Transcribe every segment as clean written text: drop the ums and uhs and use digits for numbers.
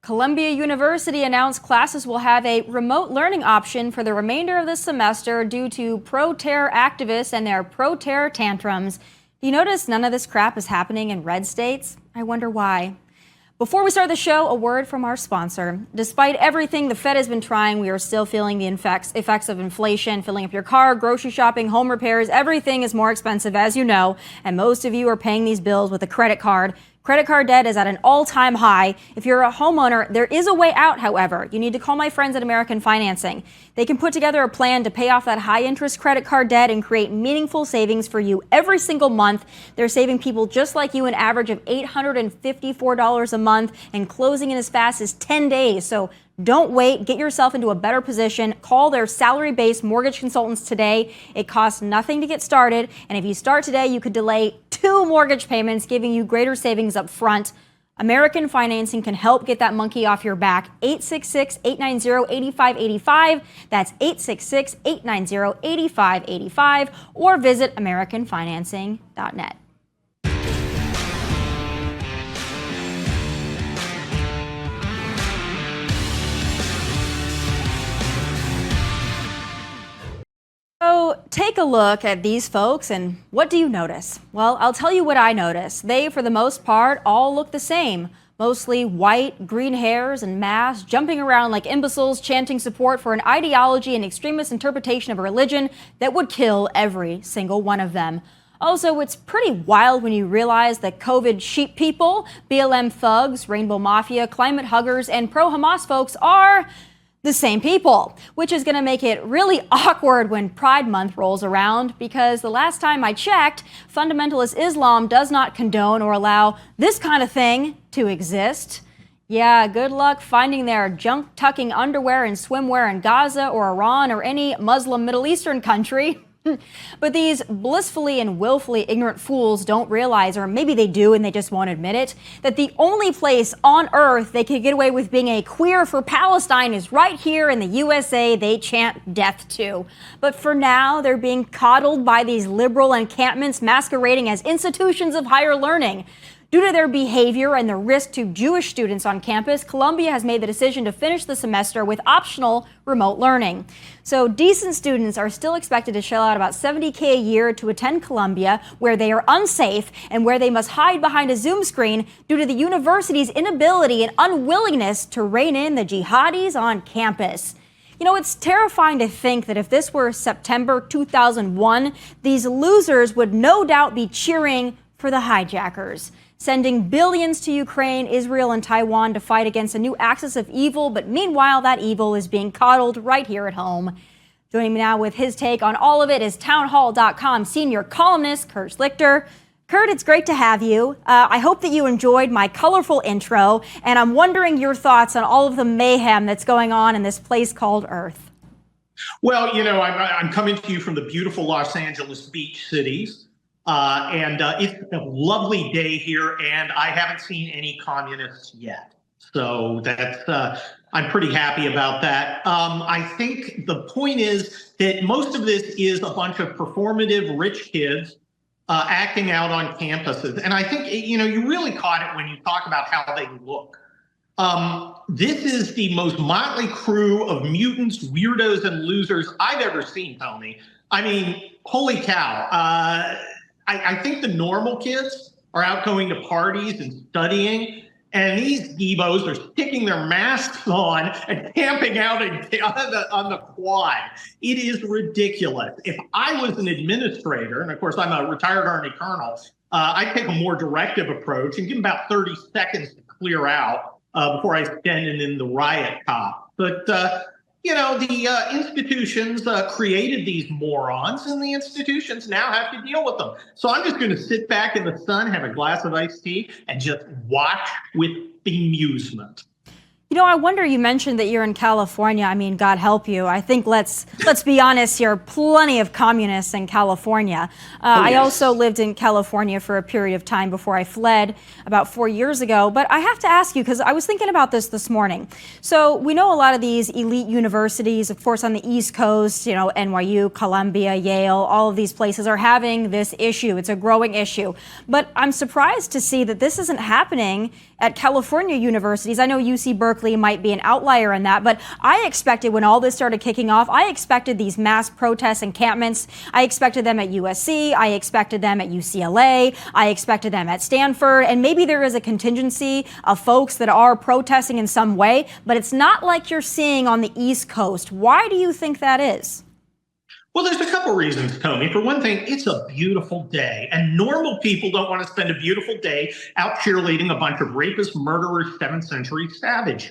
Columbia University announced classes will have a remote learning option for the remainder of the semester due to pro-terror activists and their pro-terror tantrums. You notice none of this crap is happening in red states? I wonder why. Before we start the show, a word from our sponsor. Despite everything the Fed has been trying, we are still feeling the effects of inflation. Filling up your car, grocery shopping, home repairs, everything is more expensive, as you know, and most of you are paying these bills with a credit card. Credit card debt is at an all-time high. If you're a homeowner, there is a way out, however. You need to call my friends at American Financing. They can put together a plan to pay off that high-interest credit card debt and create meaningful savings for you every single month. They're saving people just like you an average of $854 a month and closing in as fast as 10 days. So don't wait. Get yourself into a better position. Call their salary-based mortgage consultants today. It costs nothing to get started. And if you start today, you could delay 2 mortgage payments, giving you greater savings up front. American Financing can help get that monkey off your back. 866-890-8585. That's 866-890-8585. Or visit AmericanFinancing.net. So take a look at these folks and what do you notice? Well, I'll tell you what I notice. They, for the most part, all look the same. Mostly white, green hairs and masks, jumping around like imbeciles, chanting support for an ideology and extremist interpretation of a religion that would kill every single one of them. Also, it's pretty wild when you realize that COVID sheep people, BLM thugs, Rainbow Mafia, climate huggers, and pro-Hamas folks are the same people, which is going to make it really awkward when Pride Month rolls around, because the last time I checked, fundamentalist Islam does not condone or allow this kind of thing to exist. Yeah, good luck finding their junk-tucking underwear and swimwear in Gaza or Iran or any Muslim Middle Eastern country. But these blissfully and willfully ignorant fools don't realize, or maybe they do and they just won't admit it, that the only place on earth they could get away with being a queer for Palestine is right here in the USA they chant death to. But for now, they're being coddled by these liberal encampments masquerading as institutions of higher learning. Due to their behavior and the risk to Jewish students on campus, Columbia has made the decision to finish the semester with optional remote learning. So decent students are still expected to shell out about $70K a year to attend Columbia, where they are unsafe and where they must hide behind a Zoom screen due to the university's inability and unwillingness to rein in the jihadis on campus. You know, it's terrifying to think that if this were September 2001, these losers would no doubt be cheering for the hijackers, sending billions to Ukraine, Israel, and Taiwan to fight against a new axis of evil. But meanwhile, that evil is being coddled right here at home. Joining me now with his take on all of it is townhall.com senior columnist Kurt Schlichter. Kurt, it's great to have you. I hope that you enjoyed my colorful intro, and I'm wondering your thoughts on all of the mayhem that's going on in this place called Earth. Well, you know, I'm coming to you from the beautiful Los Angeles beach cities. And it's a lovely day here, and I haven't seen any communists yet. So that's I'm pretty happy about that. I think the point is that most of this is a bunch of performative rich kids acting out on campuses. And I think, you know, you really caught it when you talk about how they look. This is the most motley crew of mutants, weirdos, and losers I've ever seen, Tomi. I mean, holy cow. I think the normal kids are out going to parties and studying, and these Debos are sticking their masks on and camping out on the quad. It is ridiculous. If I was an administrator, and of course I'm a retired Army colonel, I'd take a more directive approach and give them about 30 seconds to clear out before I send in the riot cop. But you know, the institutions created these morons, and the institutions now have to deal with them. So I'm just going to sit back in the sun, have a glass of iced tea, and just watch with amusement. You know, I wonder, you mentioned that you're in California. I mean, God help you. I think let's be honest here, plenty of communists in California. I also lived in California for a period of time before I fled about 4 years ago. But I have to ask you, because I was thinking about this morning. So we know a lot of these elite universities, of course, on the East Coast, you know, NYU, Columbia, Yale, all of these places are having this issue. It's a growing issue. But I'm surprised to see that this isn't happening at California universities. I know UC Berkeley Berkeley might be an outlier in that, but I expected when all this started kicking off, I expected these mass protests, encampments. I expected them at USC. I expected them at UCLA. I expected them at Stanford. And maybe there is a contingency of folks that are protesting in some way, but it's not like you're seeing on the East Coast. Why do you think that is? Well, there's a couple reasons, Tomi. For one thing, it's a beautiful day, and normal people don't want to spend a beautiful day out cheerleading a bunch of rapist, murderers, 7th century savages.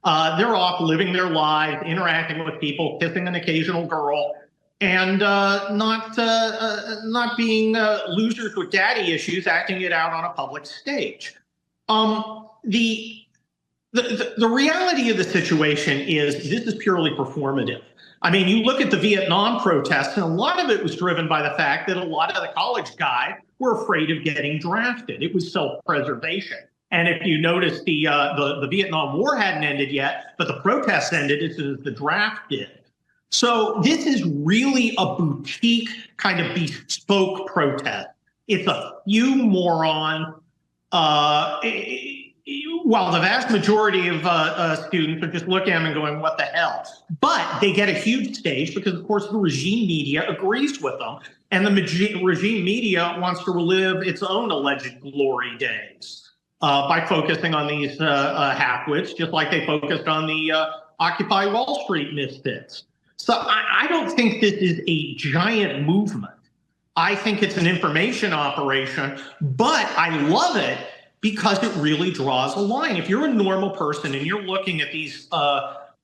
They're off living their lives, interacting with people, kissing an occasional girl, and not being losers with daddy issues, acting it out on a public stage. The reality of the situation is this is purely performative. I mean, you look at the Vietnam protests, and a lot of it was driven by the fact that a lot of the college guys were afraid of getting drafted. It was self-preservation. And if you notice, the Vietnam War hadn't ended yet, but the protests ended as soon as the draft did. So this is really a boutique kind of bespoke protest. It's a few moron. While the vast majority of students are just looking at them and going, what the hell? But they get a huge stage because, of course, the regime media agrees with them. And the regime media wants to relive its own alleged glory days by focusing on these halfwits, just like they focused on the Occupy Wall Street misfits. So I don't think this is a giant movement. I think it's an information operation, but I love it because it really draws a line. If you're a normal person and you're looking at these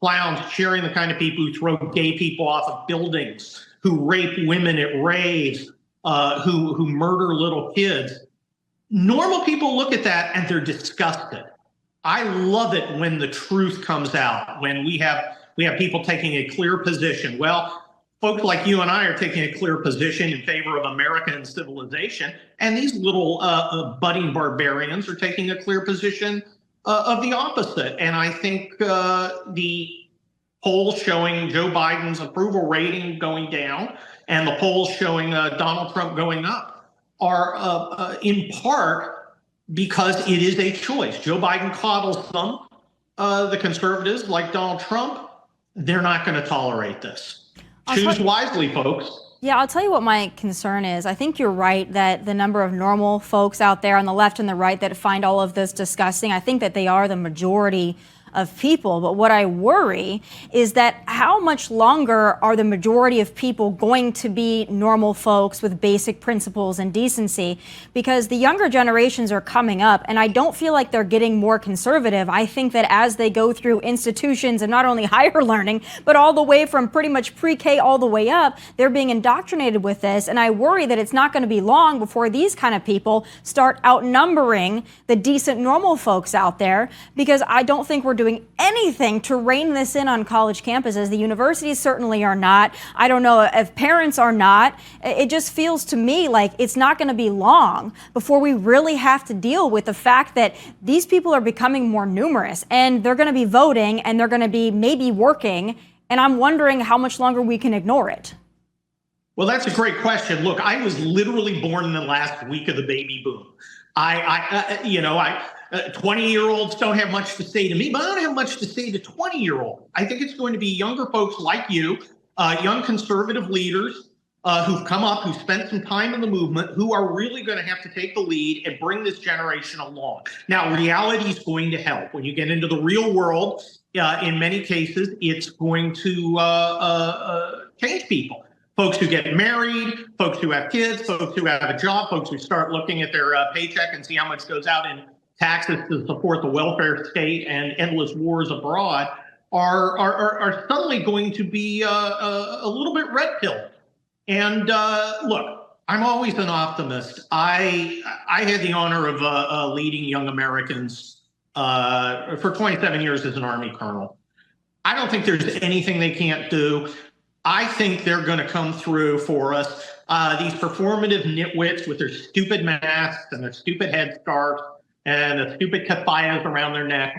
clowns cheering the kind of people who throw gay people off of buildings, who rape women at raves, who murder little kids, normal people look at that and they're disgusted. I love it when the truth comes out, when we have people taking a clear position. Well, folks like you and I are taking a clear position in favor of American civilization, and these little budding barbarians are taking a clear position of the opposite. And I think the polls showing Joe Biden's approval rating going down and the polls showing Donald Trump going up are in part because it is a choice. Joe Biden coddles some, the conservatives like Donald Trump. They're not going to tolerate this. Choose wisely, folks. Yeah, I'll tell you what my concern is. I think you're right that the number of normal folks out there on the left and the right that find all of this disgusting, I think that they are the majority of people. But what I worry is that how much longer are the majority of people going to be normal folks with basic principles and decency? Because the younger generations are coming up, and I don't feel like they're getting more conservative. I think that as they go through institutions and not only higher learning, but all the way from pretty much pre-K all the way up, they're being indoctrinated with this. And I worry that it's not going to be long before these kind of people start outnumbering the decent normal folks out there, because I don't think we're doing anything to rein this in on college campuses. The universities certainly are not. I don't know if parents are not. It just feels to me like it's not going to be long before we really have to deal with the fact that these people are becoming more numerous and they're going to be voting and they're going to be maybe working. And I'm wondering how much longer we can ignore it. Well, that's a great question. Look, I was literally born in the last week of the baby boom. 20-year-olds don't have much to say to me, but I don't have much to say to 20-year-olds. I think it's going to be younger folks like you, young conservative leaders who've come up, who spent some time in the movement, who are really going to have to take the lead and bring this generation along. Now, reality is going to help. When you get into the real world, in many cases, it's going to change people. Folks who get married, folks who have kids, folks who have a job, folks who start looking at their paycheck and see how much goes out in taxes to support the welfare state and endless wars abroad are suddenly going to be a little bit red-pilled. And look, I'm always an optimist. I had the honor of leading young Americans for 27 years as an Army colonel. I don't think there's anything they can't do. I think they're going to come through for us. These performative nitwits with their stupid masks and their stupid headscarves and the stupid keffiyehs around their neck,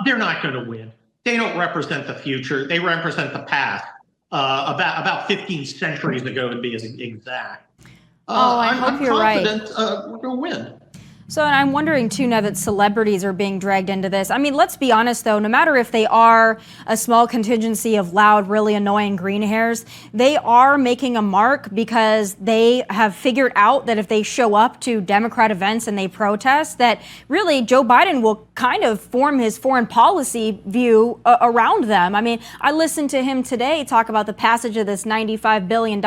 they're not going to win. They don't represent the future. They represent the past. About 15 centuries ago, to be as exact. I hope you're right. I'm confident we're going to win. So, and I'm wondering too, now that celebrities are being dragged into this. I mean, let's be honest though, no matter if they are a small contingency of loud, really annoying green hairs, they are making a mark because they have figured out that if they show up to Democrat events and they protest, that really Joe Biden will kind of form his foreign policy view around them. I mean, I listened to him today talk about the passage of this $95 billion.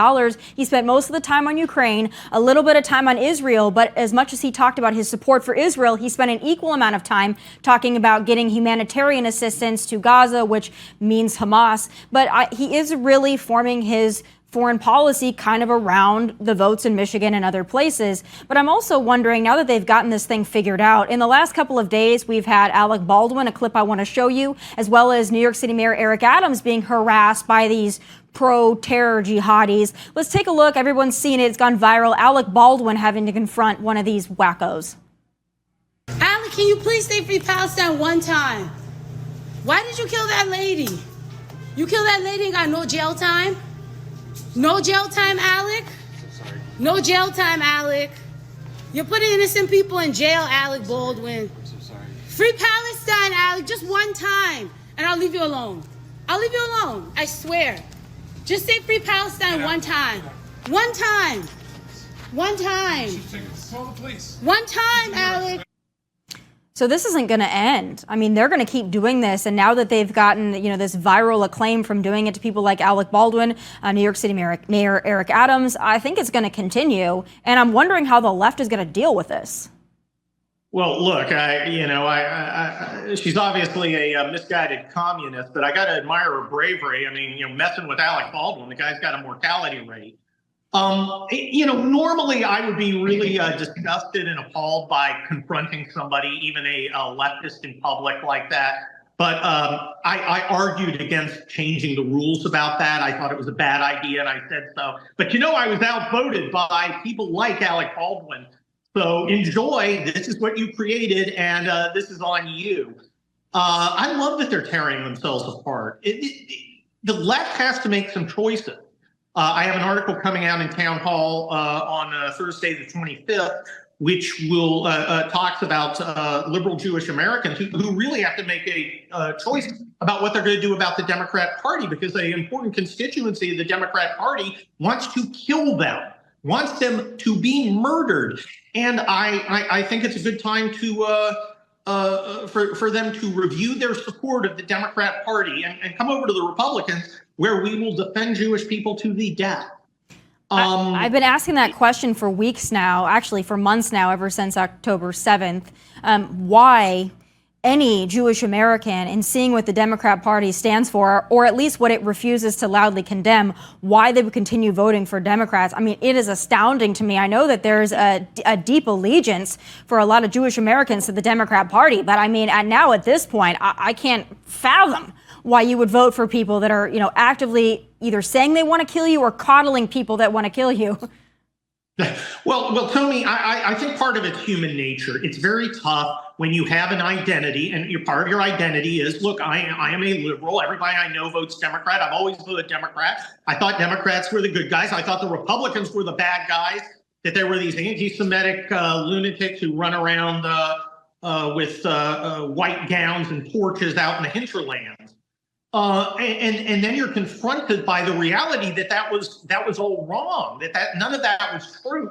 He spent most of the time on Ukraine, a little bit of time on Israel, but as much as he talked about his support for Israel, he spent an equal amount of time talking about getting humanitarian assistance to Gaza, which means Hamas. But he is really forming his foreign policy kind of around the votes in Michigan and other places. But I'm also wondering, now that they've gotten this thing figured out, in the last couple of days, we've had Alec Baldwin, a clip I want to show you, as well as New York City Mayor Eric Adams being harassed by these pro-terror jihadis. Let's take a look. Everyone's seen it. It's gone viral. Alec Baldwin having to confront one of these wackos. Alec, can you please say free Palestine one time? Why did you kill that lady? You killed that lady and got no jail time? No jail time, Alec? No jail time, Alec. You're putting innocent people in jail, Alec Baldwin. I'm so sorry. Free Palestine, Alec, just one time, and I'll leave you alone. I'll leave you alone, I swear. Just say free Palestine one time. One time. One time. Call the police. One time, Alec. So this isn't going to end. I mean, they're going to keep doing this. And now that they've gotten, this viral acclaim from doing it to people like Alec Baldwin, New York City Mayor Eric Adams, I think it's going to continue. And I'm wondering how the left is going to deal with this. Well, look, she's obviously a misguided communist, but I got to admire her bravery. I mean, messing with Alec Baldwin, the guy's got a mortality rate. Normally I would be really disgusted and appalled by confronting somebody, even a leftist in public like that. But I argued against changing the rules about that. I thought it was a bad idea, and I said so. But I was outvoted by people like Alec Baldwin. So enjoy. This is what you created, and this is on you. I love that they're tearing themselves apart. The left has to make some choices. I have an article coming out in Town Hall on Thursday the 25th, which will talks about liberal Jewish Americans who really have to make a choice about what they're going to do about the Democrat Party, because an important constituency of the Democrat Party wants to kill them, wants them to be murdered. And I think it's a good time to for them to review their support of the Democrat Party and come over to the Republicans, where we will defend Jewish people to the death. I've been asking that question for weeks now, actually for months now, ever since October 7th. Why any Jewish American, in seeing what the Democrat Party stands for, or at least what it refuses to loudly condemn, why they would continue voting for Democrats. I mean, it is astounding to me. I know that there's a deep allegiance for a lot of Jewish Americans to the Democrat Party, but I mean, at this point, I can't fathom why you would vote for people that are, actively either saying they want to kill you or coddling people that want to kill you. Well, Tomi, I think part of it's human nature. It's very tough when you have an identity, and part of your identity is, look, I am a liberal. Everybody I know votes Democrat. I've always voted Democrat. I thought Democrats were the good guys. I thought the Republicans were the bad guys, that there were these anti-Semitic lunatics who run around with white gowns and torches out in the hinterlands. And then you're confronted by the reality that was all wrong, that none of that was true.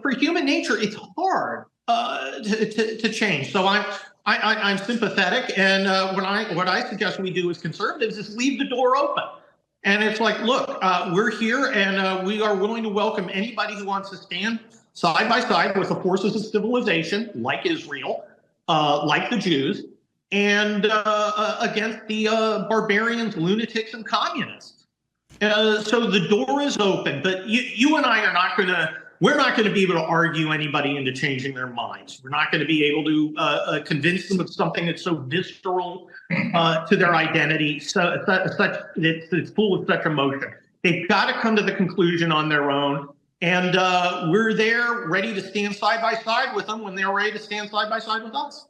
For human nature, it's hard to change. So I'm sympathetic, and what I suggest we do as conservatives is leave the door open. And it's like, look, we're here, and we are willing to welcome anybody who wants to stand side by side with the forces of civilization, like Israel, like the Jews, and against the barbarians, lunatics, and communists. So the door is open, but you and I are not going to. We're not going to be able to argue anybody into changing their minds. We're not going to be able to convince them of something that's so visceral to their identity, it's full of such emotion. They've got to come to the conclusion on their own, and we're there ready to stand side by side with them when they're ready to stand side by side with us.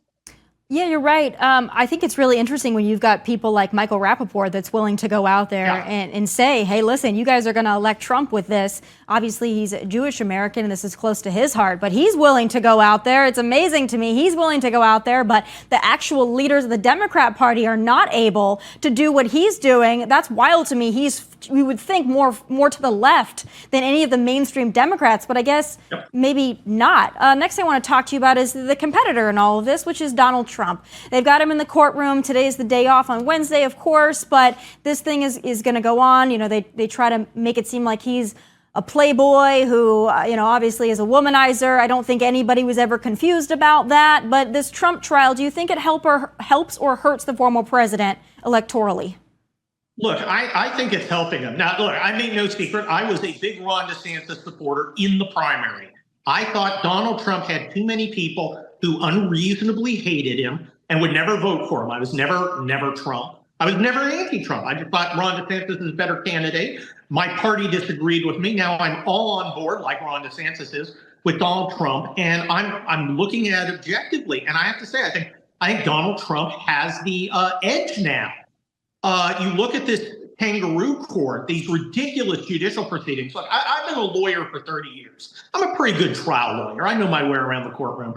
Yeah, you're right. I think it's really interesting when you've got people like Michael Rappaport that's willing to go out there and say, hey, listen, you guys are going to elect Trump with this. Obviously, he's a Jewish American and this is close to his heart, but he's willing to go out there. It's amazing to me. He's willing to go out there, but the actual leaders of the Democrat Party are not able to do what he's doing. That's wild to me. We would think more to the left than any of the mainstream Democrats, but I guess maybe not. Next thing I want to talk to you about is the competitor in all of this, which is Donald Trump. They've got him in the courtroom. Today's the day off on Wednesday, of course, but this thing is going to go on. You know, they try to make it seem like he's a playboy who, obviously is a womanizer. I don't think anybody was ever confused about that. But this Trump trial, do you think it helps or hurts the former president electorally? Look, I think it's helping him. Now, look, I make no secret. I was a big Ron DeSantis supporter in the primary. I thought Donald Trump had too many people who unreasonably hated him and would never vote for him. I was never Trump. I was never anti-Trump. I just thought Ron DeSantis is a better candidate. My party disagreed with me. Now I'm all on board, like Ron DeSantis is, with Donald Trump, and I'm looking at it objectively. And I have to say, I think Donald Trump has the edge now. You look at this kangaroo court, these ridiculous judicial proceedings. Look, I've been a lawyer for 30 years. I'm a pretty good trial lawyer. I know my way around the courtroom.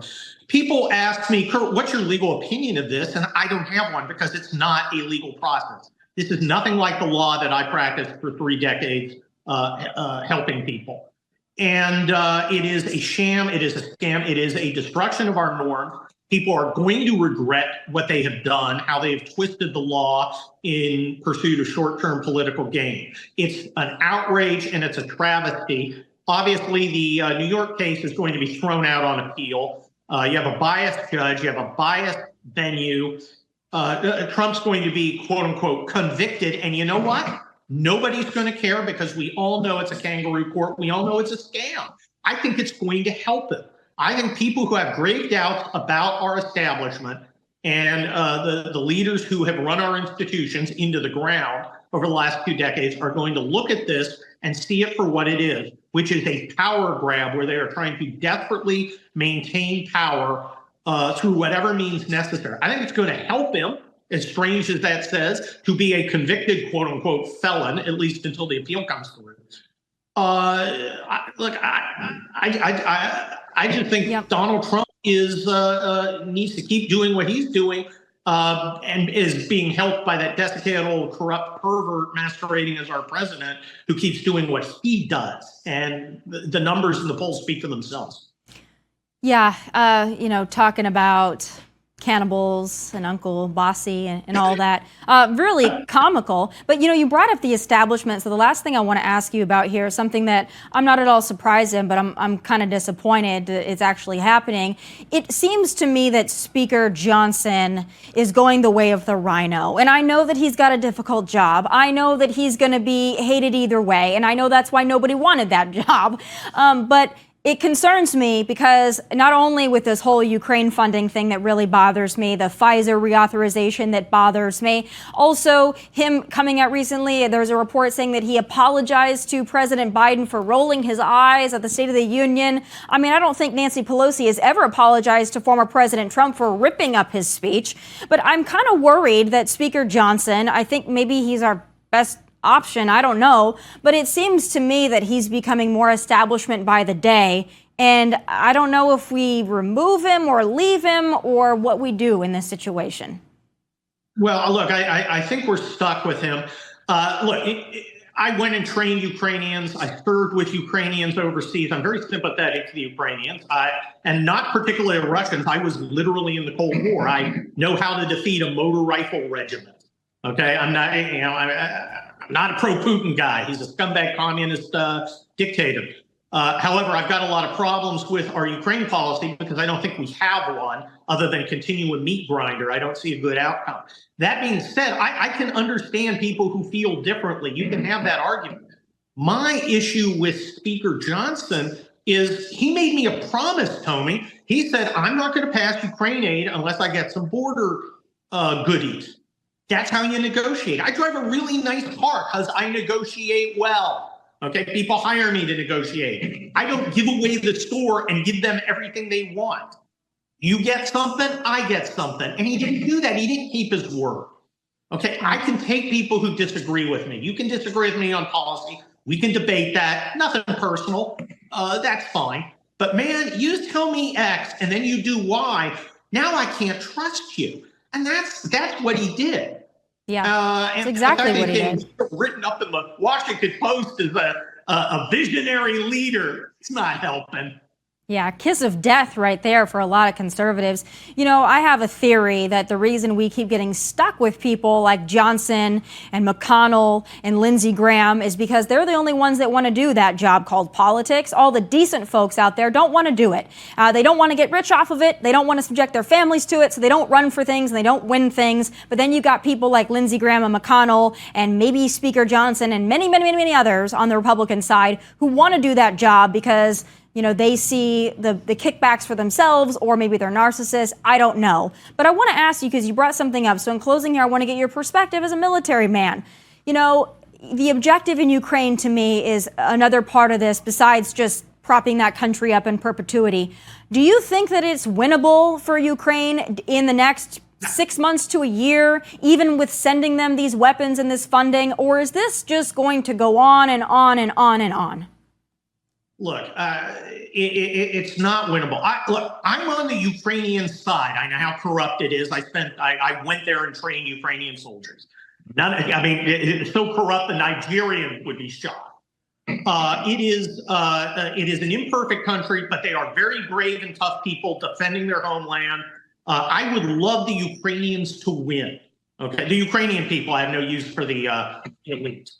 People ask me, Kurt, what's your legal opinion of this? And I don't have one because it's not a legal process. This is nothing like the law that I practiced for 3 decades helping people. And it is a sham. It is a scam. It is a destruction of our norms. People are going to regret what they have done, how they have twisted the law in pursuit of short-term political gain. It's an outrage and it's a travesty. Obviously, the New York case is going to be thrown out on appeal. You have a biased judge, you have a biased venue. Trump's going to be, quote unquote, convicted. And you know what? Nobody's going to care because we all know it's a kangaroo court. We all know it's a scam. I think it's going to help him. I think people who have grave doubts about our establishment and the leaders who have run our institutions into the ground over the last 2 decades are going to look at this and see it for what it is, which is a power grab where they are trying to desperately maintain power through whatever means necessary. I think it's going to help him, as strange as that says, to be a convicted, quote unquote, felon, at least until the appeal comes through. I just think Donald Trump needs to keep doing what he's doing and is being helped by that desiccated old corrupt pervert masquerading as our president who keeps doing what he does. And the numbers in the polls speak for themselves. Yeah, Talking about cannibals and Uncle Bossy and all that. Really comical. But, you brought up the establishment. So the last thing I want to ask you about here is something that I'm not at all surprised in, but I'm kind of disappointed it's actually happening. It seems to me that Speaker Johnson is going the way of the RINO. And I know that he's got a difficult job. I know that he's going to be hated either way. And I know that's why nobody wanted that job. But it concerns me because not only with this whole Ukraine funding thing that really bothers me, the Pfizer reauthorization that bothers me, also him coming out recently, there's a report saying that he apologized to President Biden for rolling his eyes at the State of the Union. I mean, I don't think Nancy Pelosi has ever apologized to former President Trump for ripping up his speech, but I'm kind of worried that Speaker Johnson, I think maybe he's our best option, I don't know, but it seems to me that he's becoming more establishment by the day, and I don't know if we remove him or leave him or what we do in this situation. Well, look, I think we're stuck with him. I went and trained Ukrainians. I served with Ukrainians overseas. I'm very sympathetic to the Ukrainians, and not particularly the Russians. I was literally in the Cold War. I know how to defeat a motor rifle regiment. Okay, I'm not, I'm not a pro-Putin guy. He's a scumbag communist dictator. However, I've got a lot of problems with our Ukraine policy because I don't think we have one other than continue a meat grinder. I don't see a good outcome. That being said, I can understand people who feel differently. You can have that argument. My issue with Speaker Johnson is he made me a promise, Tomi. He said, I'm not going to pass Ukraine aid unless I get some border goodies. That's how you negotiate. I drive a really nice car because I negotiate well. Okay, people hire me to negotiate. I don't give away the store and give them everything they want. You get something, I get something. And he didn't do that. He didn't keep his word. Okay, I can take people who disagree with me. You can disagree with me on policy. We can debate that. Nothing personal. That's fine. But man, you tell me X and then you do Y. Now I can't trust you. And that's what he did. Yeah, and that's exactly what he did. Written up in the Washington Post as a visionary leader. It's not helping. Yeah, kiss of death right there for a lot of conservatives. You know, I have a theory that the reason we keep getting stuck with people like Johnson and McConnell and Lindsey Graham is because they're the only ones that want to do that job called politics. All the decent folks out there don't want to do it. They don't want to get rich off of it. They don't want to subject their families to it, so they don't run for things and they don't win things. But then you've got people like Lindsey Graham and McConnell and maybe Speaker Johnson and many others on the Republican side who want to do that job because you know, they see the kickbacks for themselves, or maybe they're narcissists. I don't know. But I want to ask you, because you brought something up. So in closing here, I want to get your perspective as a military man. You know, the objective in Ukraine to me is another part of this besides just propping that country up in perpetuity. Do you think that it's winnable for Ukraine in the next 6 months to a year, even with sending them these weapons and this funding? Or is this just going to go on and on and on and on? Look, it's not winnable. I'm on the Ukrainian side. I know how corrupt it is. I went there and trained Ukrainian soldiers. It's so corrupt the Nigerians would be shocked. It is an imperfect country, but they are very brave and tough people defending their homeland. I would love the Ukrainians to win. Okay, the Ukrainian people. I have no use for the elites.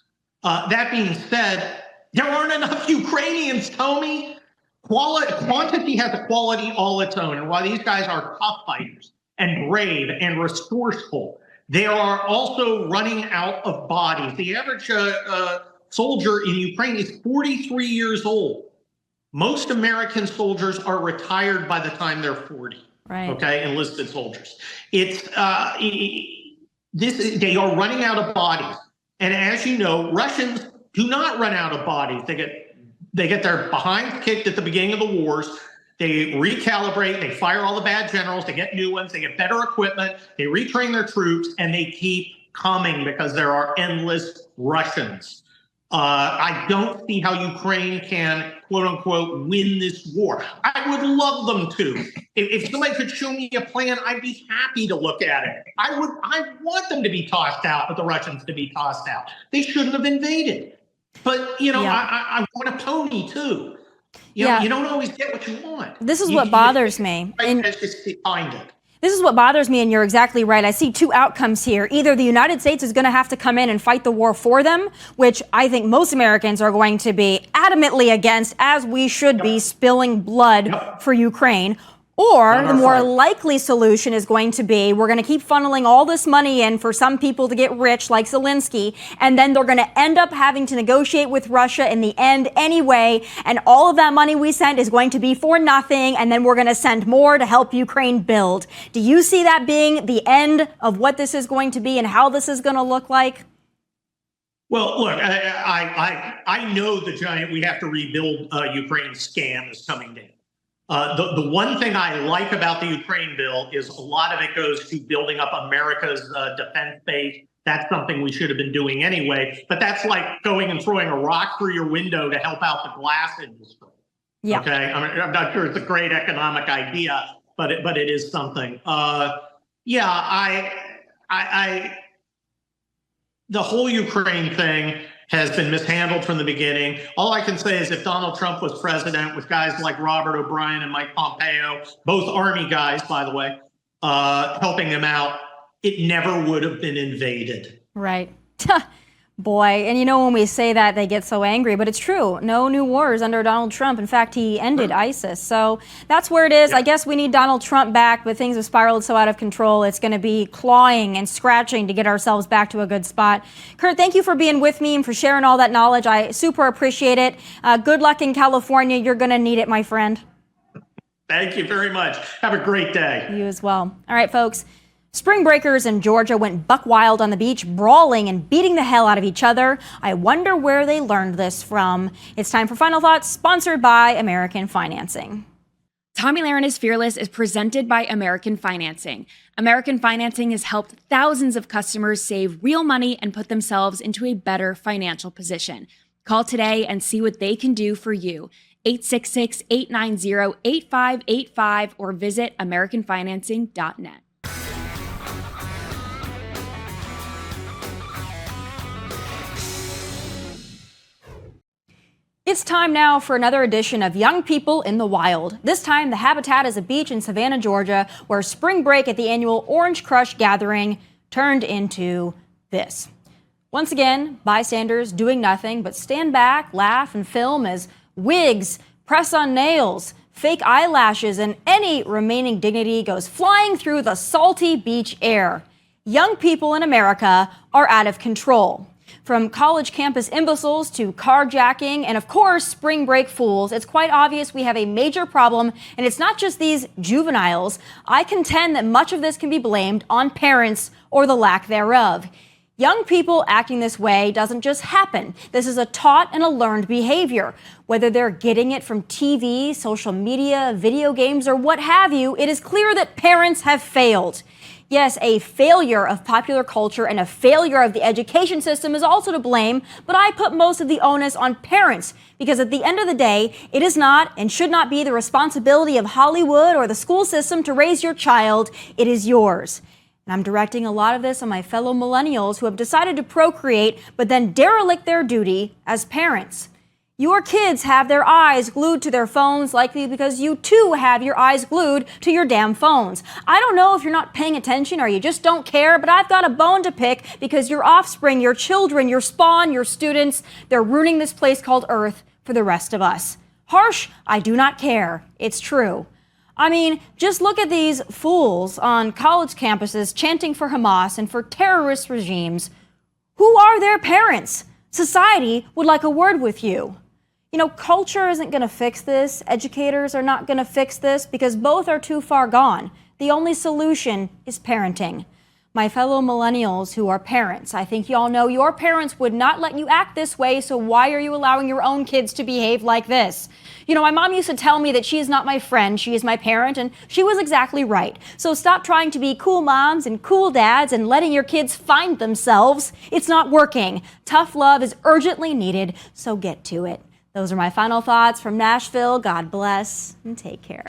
That being said, there aren't enough Ukrainians, Tomi. Quantity has a quality all its own. And while these guys are tough fighters and brave and resourceful, they are also running out of bodies. The average soldier in Ukraine is 43 years old. Most American soldiers are retired by the time they're 40. Right. Okay, enlisted soldiers. They are running out of bodies. And as you know, Russians do not run out of bodies. They get their behinds kicked at the beginning of the wars. They recalibrate. They fire all the bad generals. They get new ones. They get better equipment. They retrain their troops, and they keep coming because there are endless Russians. I don't see how Ukraine can, quote unquote, win this war. I would love them to. If somebody could show me a plan, I'd be happy to look at it. I want them to be tossed out, but the Russians to be tossed out. They shouldn't have invaded. But, you know, I want a pony, too. You know, you don't always get what you want. This is what bothers me. Find it. This is what bothers me, and you're exactly right. I see two outcomes here. Either the United States is going to have to come in and fight the war for them, which I think most Americans are going to be adamantly against, as we should be, spilling blood for Ukraine. Or the more likely solution is going to be, we're going to keep funneling all this money in for some people to get rich, like Zelensky, and then they're going to end up having to negotiate with Russia in the end anyway, and all of that money we send is going to be for nothing, and then we're going to send more to help Ukraine build. Do you see that being the end of what this is going to be and how this is going to look like? Well, look, I know the giant we have to rebuild Ukraine scam is coming down. The one thing I like about the Ukraine bill is a lot of it goes to building up America's defense base. That's something we should have been doing anyway. But that's like going and throwing a rock through your window to help out the glass industry. Yeah. Okay. I'm not sure it's a great economic idea, but it is something. The whole Ukraine thing has been mishandled from the beginning. All I can say is if Donald Trump was president with guys like Robert O'Brien and Mike Pompeo, both Army guys, by the way, helping him out, it never would have been invaded. Right. Boy, and you know when we say that, they get so angry, but it's true. No new wars under Donald Trump. In fact, he ended ISIS. So that's where it is. I guess we need Donald Trump back, but things have spiraled so out of control. It's going to be clawing and scratching to get ourselves back to a good spot. Kurt, thank you for being with me and for sharing all that knowledge. I super appreciate it. Good luck in California. You're going to need it, my friend. Thank you very much. Have a great day. You as well. All right, folks. Spring breakers in Georgia went buck wild on the beach, brawling and beating the hell out of each other. I wonder where they learned this from. It's time for Final Thoughts, sponsored by American Financing. Tomi Lahren is Fearless is presented by American Financing. American Financing has helped thousands of customers save real money and put themselves into a better financial position. Call today and see what they can do for you. 866-890-8585 or visit americanfinancing.net. It's time now for another edition of Young People in the Wild. This time, the habitat is a beach in Savannah, Georgia, where spring break at the annual Orange Crush gathering turned into this. Once again, bystanders doing nothing but stand back, laugh, and film as wigs, press-on nails, fake eyelashes, and any remaining dignity goes flying through the salty beach air. Young people in America are out of control. From college campus imbeciles to carjacking and, of course, spring break fools, it's quite obvious we have a major problem, and it's not just these juveniles. I contend that much of this can be blamed on parents or the lack thereof. Young people acting this way doesn't just happen. This is a taught and a learned behavior. Whether they're getting it from TV, social media, video games, or what have you, it is clear that parents have failed. Yes, a failure of popular culture and a failure of the education system is also to blame, but I put most of the onus on parents because at the end of the day, it is not and should not be the responsibility of Hollywood or the school system to raise your child. It is yours. And I'm directing a lot of this on my fellow millennials who have decided to procreate but then derelict their duty as parents. Your kids have their eyes glued to their phones, likely because you too have your eyes glued to your damn phones. I don't know if you're not paying attention or you just don't care, but I've got a bone to pick because your offspring, your children, your spawn, your students, they're ruining this place called Earth for the rest of us. Harsh, I do not care. It's true. I mean, just look at these fools on college campuses chanting for Hamas and for terrorist regimes. Who are their parents? Society would like a word with you. You know, culture isn't going to fix this. Educators are not going to fix this because both are too far gone. The only solution is parenting. My fellow millennials who are parents, I think you all know your parents would not let you act this way, so why are you allowing your own kids to behave like this? You know, my mom used to tell me that she is not my friend, she is my parent, and she was exactly right. So stop trying to be cool moms and cool dads and letting your kids find themselves. It's not working. Tough love is urgently needed, so get to it. Those are my final thoughts from Nashville. God bless and take care.